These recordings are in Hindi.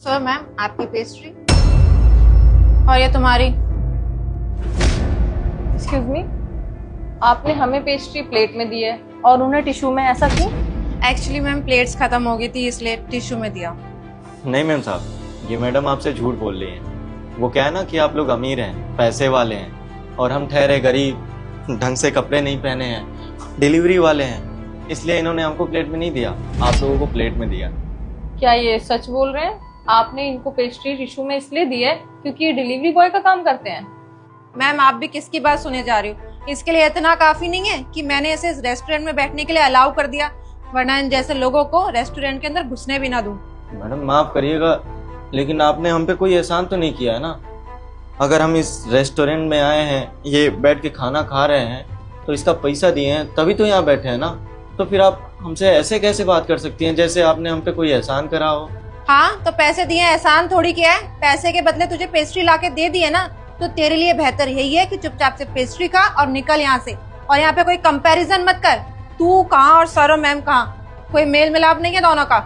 सर मैम आपकी पेस्ट्री और ये तुम्हारी। एक्सक्यूज मी, आपने हमें पेस्ट्री प्लेट में दी है और उन्हें टिश्यू में, ऐसा क्यों? एक्चुअली मैम प्लेट्स खत्म हो गई थी इसलिए टिश्यू में दिया। नहीं मैम साहब, ये मैडम आपसे झूठ बोल रही हैं। वो क्या है ना कि आप लोग अमीर हैं, पैसे वाले हैं और हम ठहरे गरीब, ढंग से कपड़े नहीं पहने हैं, डिलीवरी वाले हैं, इसलिए इन्होंने हमको प्लेट में नहीं दिया, आप लोगों को प्लेट में दिया। क्या ये सच बोल रहे हैं? आपने इनको पेस्ट्री टिश्यू में इसलिए दी है क्योंकि ये डिलीवरी बॉय का काम करते हैं? मैम आप भी किसकी बात सुने जा रही हो? इसके लिए इतना काफी नहीं है कि मैंने इसे इस रेस्टोरेंट में बैठने के लिए अलाउ कर दिया, वरना इन जैसे लोगों को रेस्टोरेंट के अंदर घुसने भी ना दूं। मैडम माफ करिएगा, लेकिन आपने हम पे कोई एहसान तो नहीं किया है ना। अगर हम इस रेस्टोरेंट में आए हैं, ये बैठ के खाना खा रहे हैं, तो इसका पैसा दिए हैं तभी तो यहाँ बैठे हैं ना। तो फिर आप हमसे ऐसे कैसे बात कर सकती हैं जैसे आपने हम पे कोई एहसान करा हो? हाँ तो पैसे दिए, एहसान थोड़ी किया है। पैसे के बदले तुझे पेस्ट्री लाके दे दी है ना, तो तेरे लिए बेहतर यही है कि चुपचाप से पेस्ट्री खा और निकल यहाँ से। और यहाँ पे कोई कंपैरिजन मत कर, तू कहाँ और सर और मैम कहाँ, कोई मेल मिलाप नहीं है दोनों का।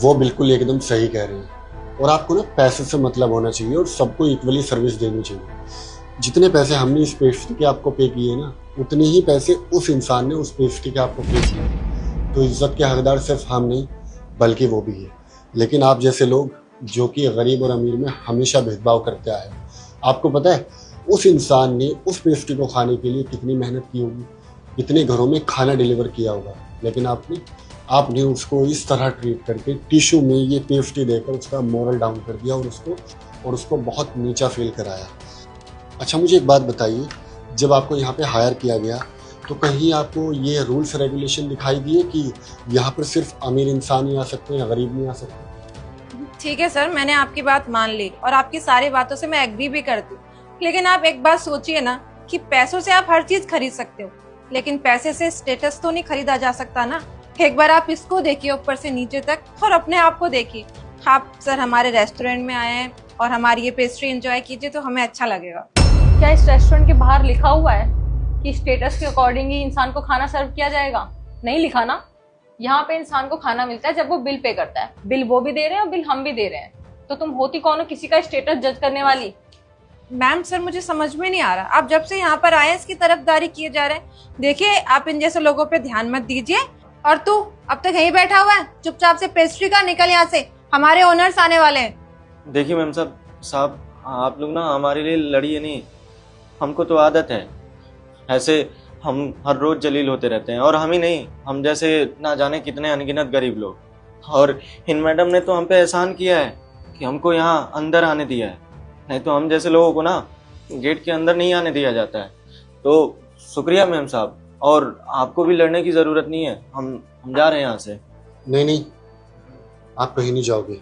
वो बिल्कुल एकदम सही कह रही है। और आपको ना पैसे से मतलब होना चाहिए और सबको इक्वली सर्विस देनी चाहिए। जितने पैसे हमने इस पेस्ट्री के आपको पे किए ना, उतने ही पैसे उस इंसान ने उस पेस्ट्री के आपको पे किए। तो इज्जत के हकदार सिर्फ हम नहीं बल्कि वो भी है। लेकिन आप जैसे लोग जो कि गरीब और अमीर में हमेशा भेदभाव करते आए हैं, आपको पता है उस इंसान ने उस पेस्ट्री को खाने के लिए कितनी मेहनत की होगी, कितने घरों में खाना डिलीवर किया होगा, लेकिन आपने उसको इस तरह ट्रीट करके टिश्यू में ये पेस्ट्री देकर उसका मोरल डाउन कर दिया और उसको बहुत नीचा फील कराया। अच्छा मुझे एक बात बताइए, जब आपको यहाँ पे हायर किया गया तो कहीं आपको ये रूल्स रेगुलेशन दिखाई दिए कि यहाँ पर सिर्फ अमीर इंसान ही आ सकते हैं, गरीब नहीं आ सकते? ठीक है सर, मैंने आपकी बात मान ली और आपकी सारी बातों से मैं एग्री भी करती हूँ, लेकिन आप एक बात सोचिए ना कि पैसों से आप हर चीज खरीद सकते हो, लेकिन पैसे से स्टेटस तो नहीं खरीदा जा सकता ना। एक बार आप इसको देखिए ऊपर से नीचे तक और अपने आप को देखिए। आप सर हमारे रेस्टोरेंट में आए हैं और हमारी ये पेस्ट्री एंजॉय कीजिए तो हमें अच्छा लगेगा। क्या इस रेस्टोरेंट के बाहर लिखा हुआ है कि स्टेटस के अकॉर्डिंग ही इंसान को खाना सर्व किया जाएगा? नहीं लिखा ना। यहाँ पे इंसान को खाना मिलता है जब वो बिल पे करता है। बिल वो भी दे रहे हैं और बिल हम भी दे रहे हैं, तो तुम होती कौन हो किसी का स्टेटस जज करने वाली? मैम सर मुझे समझ में नहीं आ रहा, आप जब से यहाँ पर आए इसकी तरफदारी किए जा रहे हैं। देखिए आप इन जैसे लोगों पे ध्यान मत दीजिए। और तू अब तक यहीं बैठा हुआ है, चुपचाप से पेस्ट्री का निकल यहाँ से, हमारे ओनर्स आने वाले हैं। देखिए मैम साहब आप लोग ना हमारे लिए लड़िए नहीं, हमको तो आदत है ऐसे, हम हर रोज जलील होते रहते हैं। और हम ही नहीं, हम जैसे ना जाने कितने अनगिनत गरीब लोग। और इन मैडम ने तो हम पे एहसान किया है कि हमको यहाँ अंदर आने दिया है, नहीं तो हम जैसे लोगों को ना गेट के अंदर नहीं आने दिया जाता है। तो शुक्रिया मैम साहब, और आपको भी लड़ने की ज़रूरत नहीं है, हम जा रहे हैं यहाँ से। नहीं, आप कहीं नहीं जाओगे।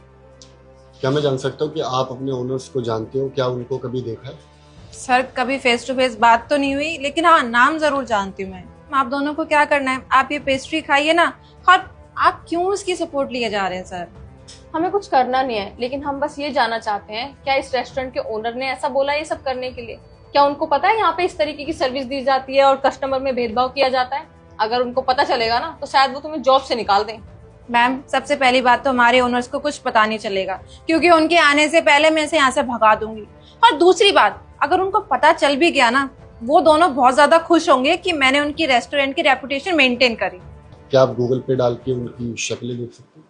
क्या मैं जान सकता हूँ कि आप अपने ओनर्स को जानते हो? क्या उनको कभी देखा है? सर कभी फेस टू फेस बात तो नहीं हुई, लेकिन हाँ नाम जरूर जानती हूँ मैं। आप दोनों को क्या करना है, आप ये पेस्ट्री खाइए ना। और आप क्यों उसकी सपोर्ट लिए जा रहे हैं सर? हमें कुछ करना नहीं है, लेकिन हम बस ये जानना चाहते हैं क्या इस रेस्टोरेंट के ओनर ने ऐसा बोला ये सब करने के लिए? क्या उनको पता है यहाँ पे इस तरीके की सर्विस दी जाती है और कस्टमर में भेदभाव किया जाता है? अगर उनको पता चलेगा ना तो शायद वो तुम्हें जॉब से निकाल दें। मैम सबसे पहली बात तो हमारे ओनर्स को कुछ पता नहीं चलेगा, क्योंकि उनके आने से पहले मैं इसे यहाँ से भगा दूंगी। और दूसरी बात, अगर उनको पता चल भी गया ना, वो दोनों बहुत ज्यादा खुश होंगे कि मैंने उनकी रेस्टोरेंट की रेपुटेशन मेंटेन करी। क्या आप गूगल पे डाल के उनकी शक्लें देख सकते हैं?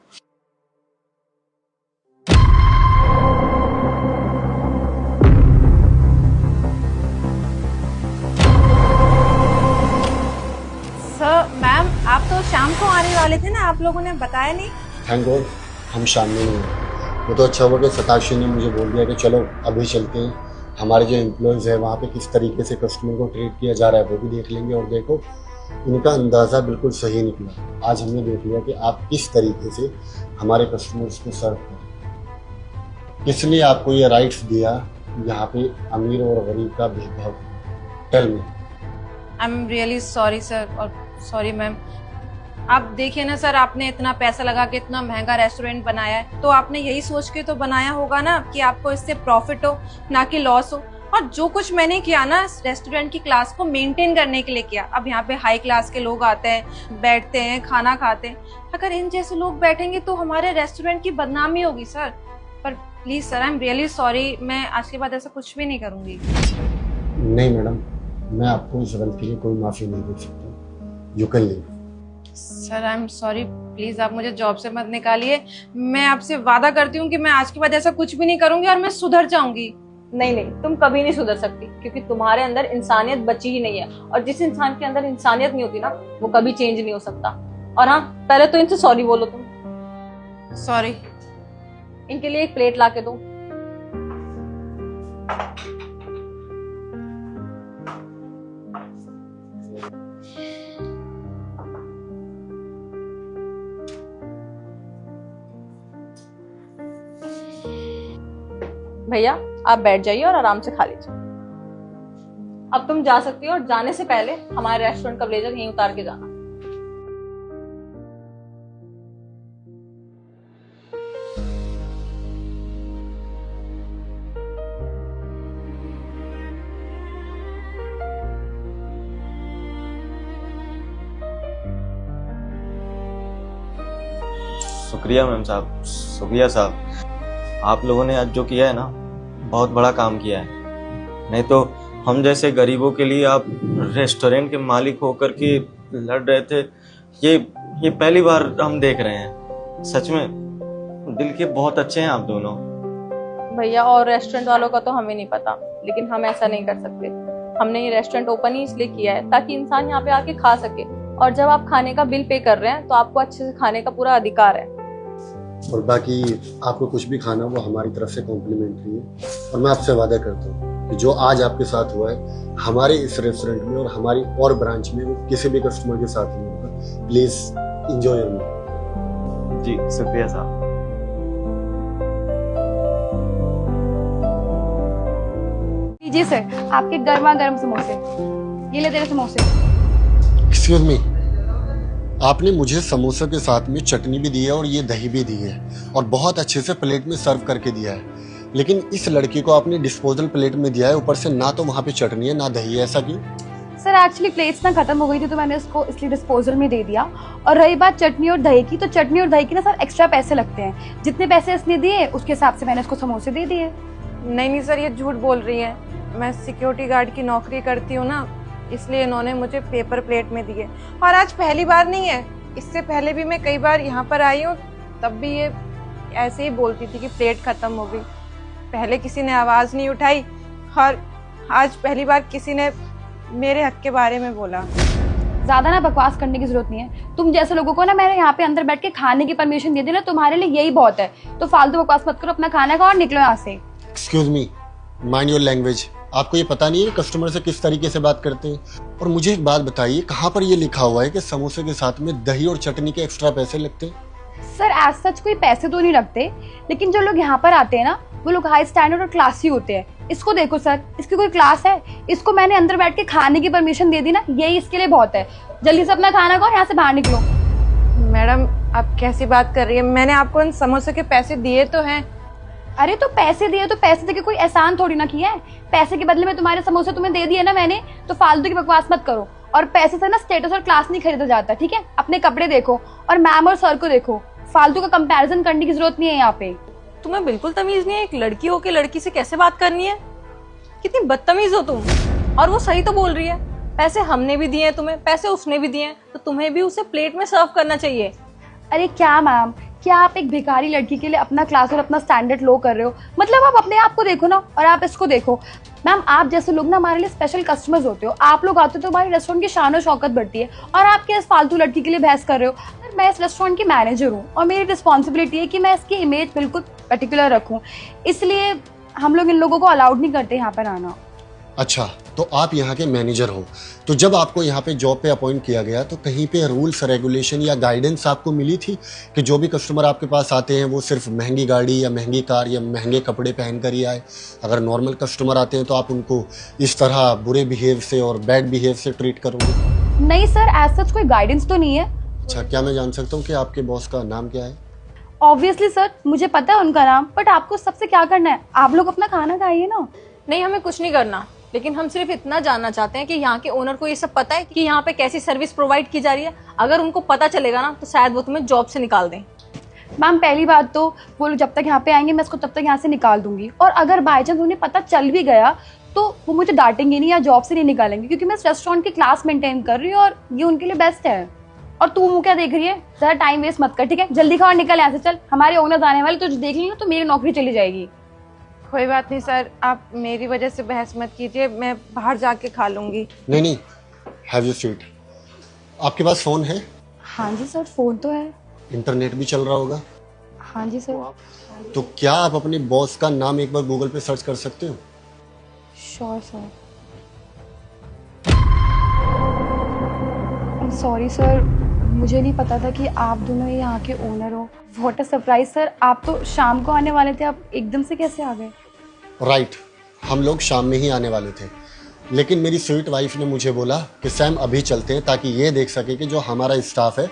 सर मैम आप तो शाम को आने वाले थे ना, आप लोगों ने बताया नहीं। थैंक गॉड हम सामने नहीं हैं। वो तो अच्छा हुआ कि सताशी ने मुझे बोल दिया कि चलो अभी चलते हैं, हमारे जो एम्प्लॉयज़ है वहाँ पे किस तरीके से कस्टमर को ट्रीट किया जा रहा है वो भी देख लेंगे। और देखो उनका अंदाज़ा बिल्कुल सही निकला। आज हमने देख लिया कि आप किस तरीके से हमारे कस्टमर्स को सर्व करें। किसने आपको ये राइट्स दिया यहाँ पे अमीर और गरीब का भेदभाव? Tell me. I am really sorry sir, और सॉरी मैम। आप देखिए ना सर, आपने इतना पैसा लगा के इतना महंगा रेस्टोरेंट बनाया है, तो आपने यही सोच के तो बनाया होगा ना कि आपको इससे प्रॉफिट हो ना कि लॉस हो। और जो कुछ मैंने किया ना रेस्टोरेंट की क्लास को मेंटेन करने के लिए किया। अब यहाँ पे हाई क्लास के लोग आते हैं, बैठते हैं, खाना खाते हैं। अगर इन जैसे लोग बैठेंगे तो हमारे रेस्टोरेंट की बदनामी होगी सर। पर please sir, I am really sorry, मैं आज के बाद ऐसा कुछ भी नहीं करूंगी। नहीं मैडम, मैं आपको इस गलती के लिए कोई माफ़ी नहीं दे सकता। You can leave. Sir I am sorry, please आप मुझे जॉब से मत निकालिए। मैं आपसे वादा करती हूँ कि मैं आज के बाद ऐसा कुछ भी नहीं करूंगी और मैं सुधर जाऊंगी। नहीं नहीं, तुम कभी नहीं सुधर सकती, क्योंकि तुम्हारे अंदर इंसानियत बची ही नहीं है, और जिस इंसान के अंदर इंसानियत नहीं होती ना, वो कभी चेंज नहीं हो सकता। और हाँ, पहले तो इनसे सॉरी बोलो तुम। सॉरी। इनके लिए एक प्लेट ला के दो। भैया आप बैठ जाइए और आराम से खा लीजिए। अब तुम जा सकती हो, और जाने से पहले हमारे रेस्टोरेंट का ब्लेजर यहीं उतार के जाना। शुक्रिया मैम साहब, शुक्रिया साहब। आप लोगों ने आज जो किया है ना, बहुत बड़ा काम किया है। नहीं तो हम जैसे गरीबों के लिए आप रेस्टोरेंट के मालिक होकर के लड़ रहे थे, ये पहली बार हम देख रहे हैं। सच में दिल के बहुत अच्छे हैं आप दोनों। भैया और रेस्टोरेंट वालों का तो हमें नहीं पता, लेकिन हम ऐसा नहीं कर सकते। हमने ये रेस्टोरेंट ओपन ही इसलिए किया है ताकि इंसान यहाँ पे आके खा सके, और जब आप खाने का बिल पे कर रहे हैं तो आपको अच्छे से खाने का पूरा अधिकार है। और बाकी आपको कुछ भी खाना वो हमारी तरफ से कॉम्प्लीमेंट्री है। और मैं आपसे वादा करता हूँ कि जो आज आपके साथ हुआ है, हमारे इस रेस्टोरेंट में और हमारी और ब्रांच में वो किसी भी कस्टमर के साथ नहीं होगा। Please enjoy your meal. जी शुक्रिया साहब। लीजिए सर, आपके गर्मा गर्म समोसे। ये ले तेरे समोसे। एक्सक्यूज मी, आपने मुझे समोसे के साथ में चटनी भी दी है और ये दही भी दी है, और बहुत अच्छे से प्लेट में सर्व करके दिया है। लेकिन इस लड़की को आपने डिस्पोजल प्लेट में दिया है, ऊपर से ना तो वहाँ पे चटनी है ना दही है। ऐसा क्यों? सर एक्चुअली प्लेट्स ना खत्म हो गई थी, तो मैंने इसको इसलिए डिस्पोजल में दे दिया। और रही बात चटनी और दही की, तो चटनी और दही की ना सर एक्स्ट्रा पैसे लगते हैं। जितने पैसे इसने दिए उसके हिसाब से मैंने इसको समोसे दे दिए। नहीं सर, ये झूठ बोल रही है। मैं सिक्योरिटी गार्ड की नौकरी करती हूँ ना, इसलिए इन्होंने मुझे पेपर प्लेट में दिए। और आज पहली बार नहीं है, इससे पहले भी मैं कई बार यहाँ पर आई हूँ, तब भी ये ऐसे ही बोलती थी कि प्लेट खत्म हो गई। पहले किसी ने आवाज़ नहीं उठाई, और आज पहली बार किसी ने मेरे हक के बारे में बोला। ज्यादा ना बकवास करने की जरूरत नहीं है। तुम जैसे लोगों को ना मैंने यहाँ पे अंदर बैठ के खाने की परमिशन दे दी ना, तुम्हारे लिए यही बहुत है। तो फालतू बकवास मत करो, अपना खाना खाओ और निकलो यहाँ से। Excuse me, mind your language. आपको ये पता नहीं है कस्टमर से किस तरीके से बात करते हैं? और मुझे एक बात बताइए, कहाँ पर ये लिखा हुआ है कि समोसे के साथ में दही और चटनी के एक्स्ट्रा पैसे लगते हैं? सर एज सच कोई पैसे तो नहीं लगते, लेकिन जो लोग यहाँ पर आते हैं ना, वो लोग हाई स्टैंडर्ड और क्लासी होते हैं। इसको देखो सर, इसकी कोई क्लास है? इसको मैंने अंदर बैठ के खाने की परमिशन दे दी ना, यही इसके लिए बहुत है। जल्दी से अपना खाना खाओ, यहाँ से बाहर निकलो। मैडम आप कैसी बात कर रही है? मैंने आपको उन समोसे के पैसे दिए तो हैं। अरे तो पैसे दिए तो पैसे देके कोई एहसान थोड़ी ना किया है। पैसे के बदले में तुम्हारे समोसे तुम्हें दे दिए ना मैंने, तो फालतू की बकवास मत करो। और पैसे से ना स्टेटस और क्लास नहीं खरीदा जाता, ठीक है? अपने कपड़े देखो और मैम और सर को देखो। फालतू का कंपैरिजन करने की जरूरत नहीं है यहाँ पे। तुम्हें बिल्कुल तमीज नहीं है, एक लड़की हो के लड़की से कैसे बात करनी है? कितनी बदतमीज हो तुम। और वो सही तो बोल रही है, पैसे हमने भी दिए हैं तुम्हें, पैसे उसने भी दिए हैं, तो तुम्हें भी उसे प्लेट में सर्व करना चाहिए। अरे क्या मैम, क्या आप एक भिखारी लड़की के लिए अपना क्लास और अपना स्टैंडर्ड लो कर रहे हो? मतलब आप अपने आप को देखो ना, और आप इसको देखो। मैम आप जैसे लोग ना हमारे लिए स्पेशल कस्टमर्स होते हो। आप लोग आते हो तो हमारे रेस्टोरेंट की शान और शौकत बढ़ती है, और आप क्या इस फालतू लड़की के लिए बहस कर रहे हो? मैं इस रेस्टोरेंट की मैनेजर हूँ, और मेरी रिस्पॉन्सिबिलिटी है कि मैं इसकी इमेज बिल्कुल पर्टिकुलर रखूँ। इसलिए हम लोग इन लोगों को अलाउड नहीं करते यहाँ पर आना। अच्छा, तो आप यहाँ के मैनेजर हो, तो जब आपको यहाँ पे जॉब पे अपॉइंट किया गया, तो कहीं पे रूल्स रेगुलेशन या गाइडेंस आपको मिली थी कि जो भी कस्टमर आपके पास आते हैं वो सिर्फ महंगी गाड़ी या महंगी कार या महंगे कपड़े पहन कर ही आए? अगर नॉर्मल कस्टमर आते हैं तो आप उनको इस तरह बुरे बिहेव से और बैड बिहेव से ट्रीट करोगे? नहीं सर, एज सच कोई गाइडेंस तो नहीं है। अच्छा, क्या मैं जान सकता हूँ कि आपके बॉस का नाम क्या है? ऑब्वियसली सर, मुझे पता है उनका नाम, बट आपको सबसे क्या करना है? आप लोग अपना खाना खाइए ना। नहीं, हमें कुछ नहीं करना, लेकिन हम सिर्फ इतना जानना चाहते हैं कि यहाँ के ओनर को ये सब पता है कि यहाँ पे कैसी सर्विस प्रोवाइड की जा रही है। अगर उनको पता चलेगा ना, तो शायद वो तुम्हें जॉब से निकाल दें। मैम पहली बात तो वो लोग जब तक यहाँ पे आएंगे मैं इसको तब तक यहाँ से निकाल दूंगी, और अगर बाई चांस उन्हें पता चल भी गया तो वो मुझे डांटेंगे नहीं या जॉब से नहीं निकालेंगे, क्योंकि मैं इस रेस्टोरेंट की क्लास मेंटेन कर रही हूँ और ये उनके लिए बेस्ट है। और तू मुँह क्या देख रही है, ज़रा टाइम वेस्ट मत कर, ठीक है? जल्दी खा और निकल यहाँ से, चल। हमारे ओनर्स आने वाले, तुझे देख लेंगे तो मेरी नौकरी चली जाएगी। कोई बात नहीं सर, आप मेरी वजह से बहस मत कीजिए, मैं बाहर जाके खा लूंगी। नहीं नहीं, हैव योर सीट। आपके पास फ़ोन है? हाँ जी सर, फ़ोन तो है। इंटरनेट भी चल रहा होगा? हाँ जी सर। तो क्या आप अपने बॉस का नाम एक बार गूगल पे सर्च कर सकते हो? Sure sir. सॉरी सर, मुझे नहीं पता था कि आप दोनों ही यहाँ के ओनर हो। व्हाट अ सरप्राइज सर, आप तो शाम को आने वाले थे, आप एकदम से कैसे आ गए? राइट, हम लोग शाम में ही आने वाले थे, लेकिन मेरी स्वीट वाइफ ने मुझे बोला कि सैम अभी चलते हैं, ताकि ये देख सके कि जो हमारा स्टाफ है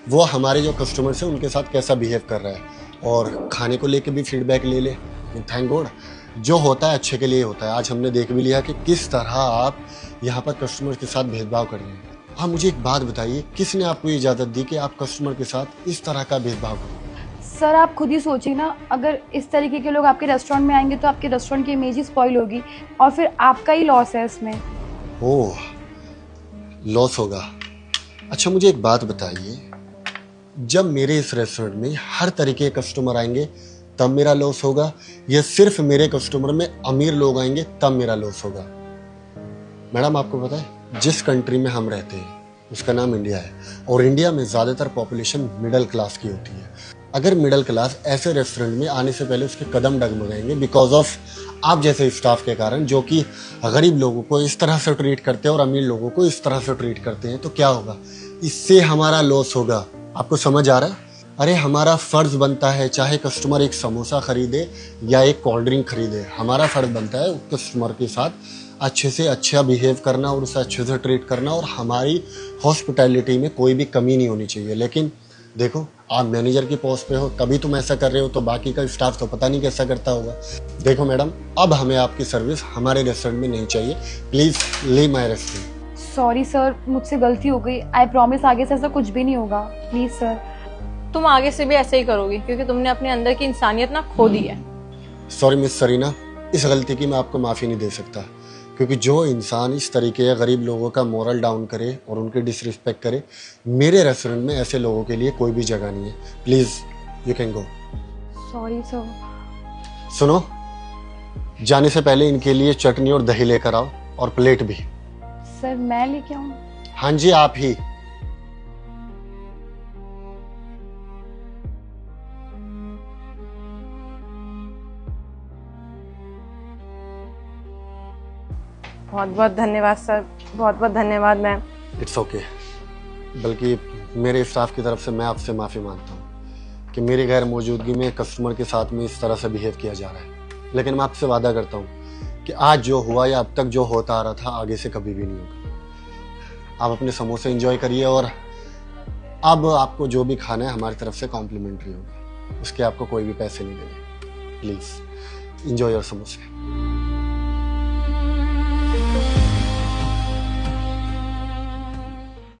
वो हमारे जो कस्टमर्स हैं उनके साथ कैसा बिहेव कर रहा है, और खाने को लेके भी फीडबैक ले ले। थैंक गॉड, जो होता है अच्छे के लिए होता है। आज हमने देख भी लिया कि किस तरह आप यहाँ पर कस्टमर के साथ भेदभाव कर रहे हैं। आप मुझे एक बात बताइए, किसने आपको इजाज़त दी कि आप कस्टमर के साथ इस तरह का भेदभाव करें? सर आप खुद ही सोचिए ना, अगर इस तरीके के लोग आपके रेस्टोरेंट में आएंगे तो आपके रेस्टोरेंट की इमेज ही स्पॉइल होगी, और फिर आपका ही लॉस है इसमें। ओह, लॉस होगा। अच्छा मुझे एक बात बताइए, जब मेरे इस रेस्टोरेंट में हर तरीके के कस्टमर आएंगे तब मेरा लॉस होगा, या सिर्फ मेरे कस्टमर में अमीर लोग आएंगे तब मेरा लॉस होगा? मैडम आपको पता है, जिस कंट्री में हम रहते हैं उसका नाम इंडिया है, और इंडिया में ज़्यादातर पॉपुलेशन मिडिल क्लास की होती है। अगर मिडिल क्लास ऐसे रेस्टोरेंट में आने से पहले उसके कदम डगमगाएंगे बिकॉज ऑफ आप जैसे स्टाफ के कारण, जो कि गरीब लोगों को इस तरह से ट्रीट करते हैं और अमीर लोगों को इस तरह से ट्रीट करते हैं, तो क्या होगा? इससे हमारा लॉस होगा। आपको समझ आ रहा है? अरे हमारा फ़र्ज़ बनता है, चाहे कस्टमर एक समोसा खरीदे या एक कोल्ड ड्रिंक खरीदे, हमारा फ़र्ज़ बनता है कस्टमर के साथ अच्छे से अच्छा बिहेव करना और उसे अच्छे से ट्रीट करना, और हमारी हॉस्पिटैलिटी में कोई भी कमी नहीं होनी चाहिए। लेकिन देखो, आप मैनेजर की पोस्ट पे हो तभी तुम ऐसा कर रहे हो, तो बाकी का स्टाफ तो पता नहीं कैसा करता होगा। देखो मैडम, अब हमें आपकी सर्विस हमारे रेस्टोरेंट में नहीं चाहिए। Please leave my restaurant. Sorry sir, मुझसे गलती हो गई। आई प्रॉमिस आगे से ऐसा कुछ भी नहीं होगा, प्लीज़ सर। तुम आगे से भी ऐसे ही करोगी, क्योंकि तुमने अपने अंदर की इंसानियत ना खो दी है। सॉरी मिस सरीना, इस गलती की मैं आपको माफ़ी नहीं दे सकता, क्योंकि जो इंसान इस तरीके के गरीब लोगों का मोरल डाउन करे और उनकी डिसरिस्पेक्ट करे, मेरे रेस्टोरेंट में ऐसे लोगों के लिए कोई भी जगह नहीं है। Please you can go. Sorry sir. सुनो, जाने से पहले इनके लिए चटनी और दही लेकर आओ, और प्लेट भी। सर मैं लेके आऊँ? हाँ जी, आप ही। बहुत बहुत धन्यवाद सर, बहुत बहुत धन्यवाद मैम। It's okay. बल्कि मेरे स्टाफ की तरफ से मैं आपसे माफ़ी मांगता हूँ कि मेरी गैर मौजूदगी में कस्टमर के साथ में इस तरह से बिहेव किया जा रहा है। लेकिन मैं आपसे वादा करता हूँ कि आज जो हुआ या अब तक जो होता आ रहा था आगे से कभी भी नहीं होगा। आप अपने समोसे एंजॉय करिए, और अब आपको जो भी खाना है हमारी तरफ से कॉम्प्लीमेंट्री होगा, उसके आपको कोई भी पैसे नहीं देने। प्लीज़ एंजॉय योर समोसे।